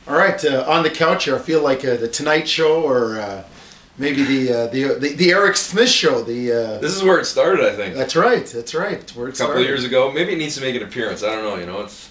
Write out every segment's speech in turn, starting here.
All right, on the couch here, I feel like the Tonight Show or maybe the Eric Smith Show. This is where it started, I think. That's right. That's right. Where it A couple of years ago. Maybe it needs to make an appearance. I don't know. You know, it's.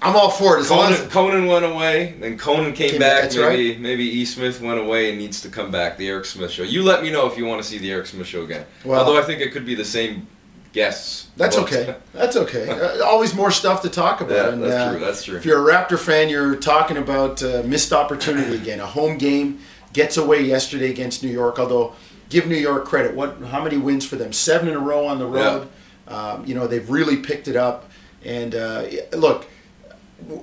I'm all for it. Conan went away, then Conan came back. That's maybe right. maybe E. Smith went away and needs to come back. The Eric Smith Show. You let me know if you want to see the Eric Smith Show again. Well, although I think it could be the same guests. That's okay. That's okay. Always more stuff to talk about. Yeah, and, that's true. That's true. If you're a Raptor fan, you're talking about missed opportunity again. A home game gets away yesterday against New York. Although, give New York credit. How many wins for them? 7 in a row on the road. Yeah. They've really picked it up. And look.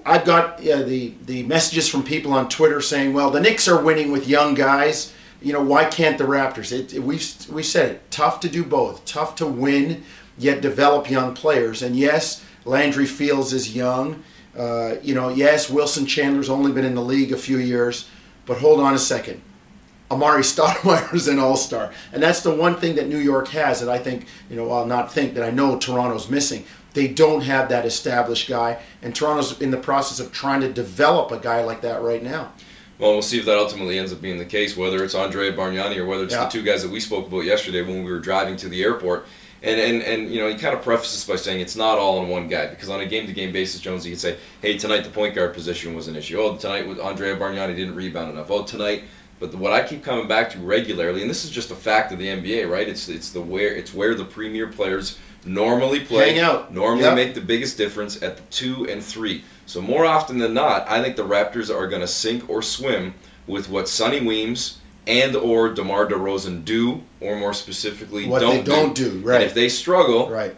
I've got the messages from people on Twitter saying, well, the Knicks are winning with young guys. Why can't the Raptors? We've said it. Tough to do both. Tough to win, yet develop young players. And yes, Landry Fields is young. Yes, Wilson Chandler's only been in the league a few years. But hold on a second. Amari Stoudemire's an all-star. And that's the one thing that New York has that I think, that I know Toronto's missing. They don't have that established guy, and Toronto's in the process of trying to develop a guy like that right now. Well, we'll see if that ultimately ends up being the case, whether it's Andrea Bargnani or whether it's the two guys that we spoke about yesterday when we were driving to the airport. And he kind of prefaces by saying it's not all on one guy, because on a game-to-game basis, Jones, you could say, hey, tonight the point guard position was an issue. Oh, tonight Andrea Bargnani didn't rebound enough. Oh, tonight. But what I keep coming back to regularly, and this is just a fact of the NBA, right? It's where the premier players normally play, hang out, normally make the biggest difference at the 2 and 3. So more often than not, I think the Raptors are going to sink or swim with what Sonny Weems and or DeMar DeRozan do, or more specifically, what they don't do. Right. And if they struggle, right,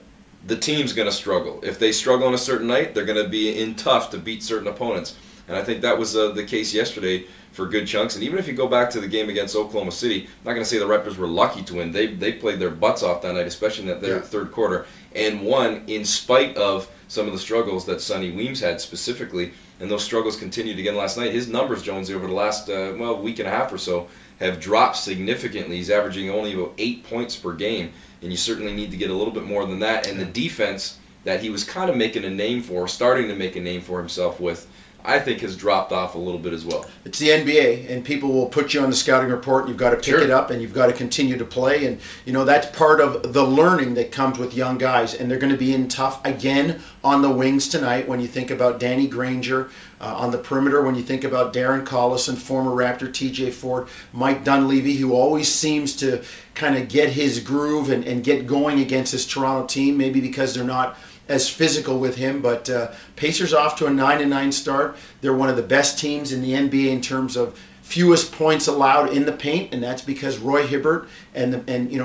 the team's going to struggle. If they struggle on a certain night, they're going to be in tough to beat certain opponents. And I think that was the case yesterday for good chunks. And even if you go back to the game against Oklahoma City, I'm not going to say the Raptors were lucky to win. They played their butts off that night, especially in that third quarter, and won in spite of some of the struggles that Sonny Weems had specifically. And those struggles continued again last night. His numbers, Jonesy, over the last week and a half or so have dropped significantly. He's averaging only about 8 points per game, and you certainly need to get a little bit more than that. And the defense that he was kind of making a name for, starting to make a name for himself with, I think has dropped off a little bit as well. It's the NBA, and people will put you on the scouting report, and you've got to pick it up, and you've got to continue to play. And, that's part of the learning that comes with young guys. And they're going to be in tough, again, on the wings tonight when you think about Danny Granger, on the perimeter when you think about Darren Collison, former Raptor TJ Ford, Mike Dunleavy, who always seems to kind of get his groove and get going against this Toronto team, maybe because they're not as physical with him, but Pacers off to a 9-9 start. They're one of the best teams in the NBA in terms of fewest points allowed in the paint, and that's because Roy Hibbert and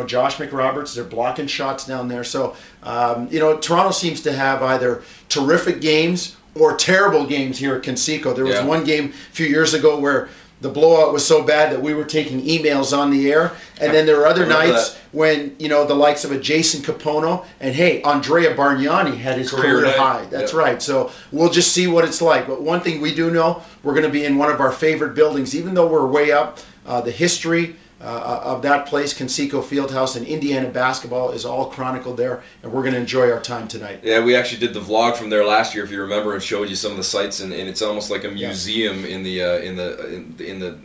Josh McRoberts, they're blocking shots down there. So Toronto seems to have either terrific games or terrible games here at Conseco. There was one game a few years ago where the blowout was so bad that we were taking emails on the air. And then there were other nights when, the likes of a Jason Capono and, hey, Andrea Bargnani had his career high. That's right. So we'll just see what it's like. But one thing we do know, we're going to be in one of our favorite buildings. Even though we're way up, the history of that place, Conseco Fieldhouse, and Indiana basketball is all chronicled there, and we're going to enjoy our time tonight. Yeah, we actually did the vlog from there last year, if you remember, and showed you some of the sites, and it's almost like a museum in the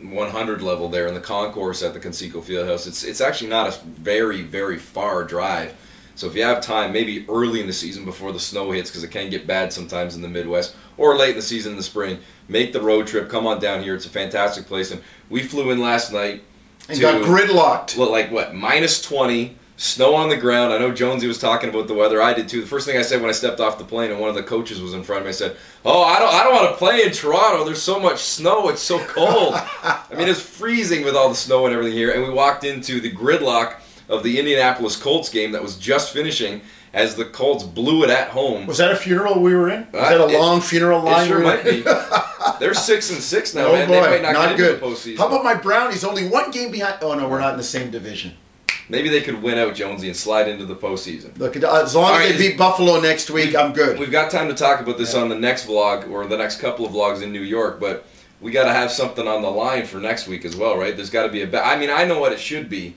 100 level there in the concourse at the Conseco Fieldhouse. It's actually not a very, very far drive. So if you have time, maybe early in the season before the snow hits, because it can get bad sometimes in the Midwest, or late in the season in the spring, make the road trip, come on down here. It's a fantastic place. And we flew in last night. And got gridlocked. Like what, minus 20, snow on the ground. I know Jonesy was talking about the weather. I did too. The first thing I said when I stepped off the plane and one of the coaches was in front of me, I said, "Oh, I don't want to play in Toronto. There's so much snow. It's so cold." I mean, it's freezing with all the snow and everything here. And we walked into the gridlock of the Indianapolis Colts game that was just finishing as the Colts blew it at home. Was that a funeral we were in? Was that a long funeral line? It sure might be. They're 6-6 now, man. Boy, they might not get good. into the postseason. How about my Brownies? Only one game behind. Oh, no, we're not in the same division. Maybe they could win out, Jonesy, and slide into the postseason. Look, as long as they beat Buffalo next week, I'm good. We've got time to talk about this on the next vlog or the next couple of vlogs in New York, but we got to have something on the line for next week as well, right? There's got to be a bet. I mean, I know what it should be,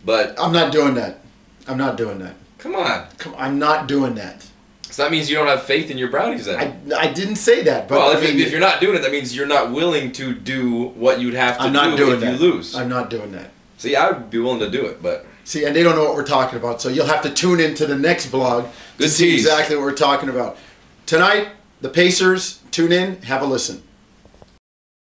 but I'm not doing that. I'm not doing that. Come on. I'm not doing that. So that means you don't have faith in your Brownies then. I didn't say that. But well, I mean, if you're not doing it, that means you're not willing to do what you'd have to do if you lose. I'm not doing that. See, I would be willing to do it, but... See, and they don't know what we're talking about, so you'll have to tune into the next vlog to see exactly what we're talking about. Tonight, the Pacers, tune in, have a listen.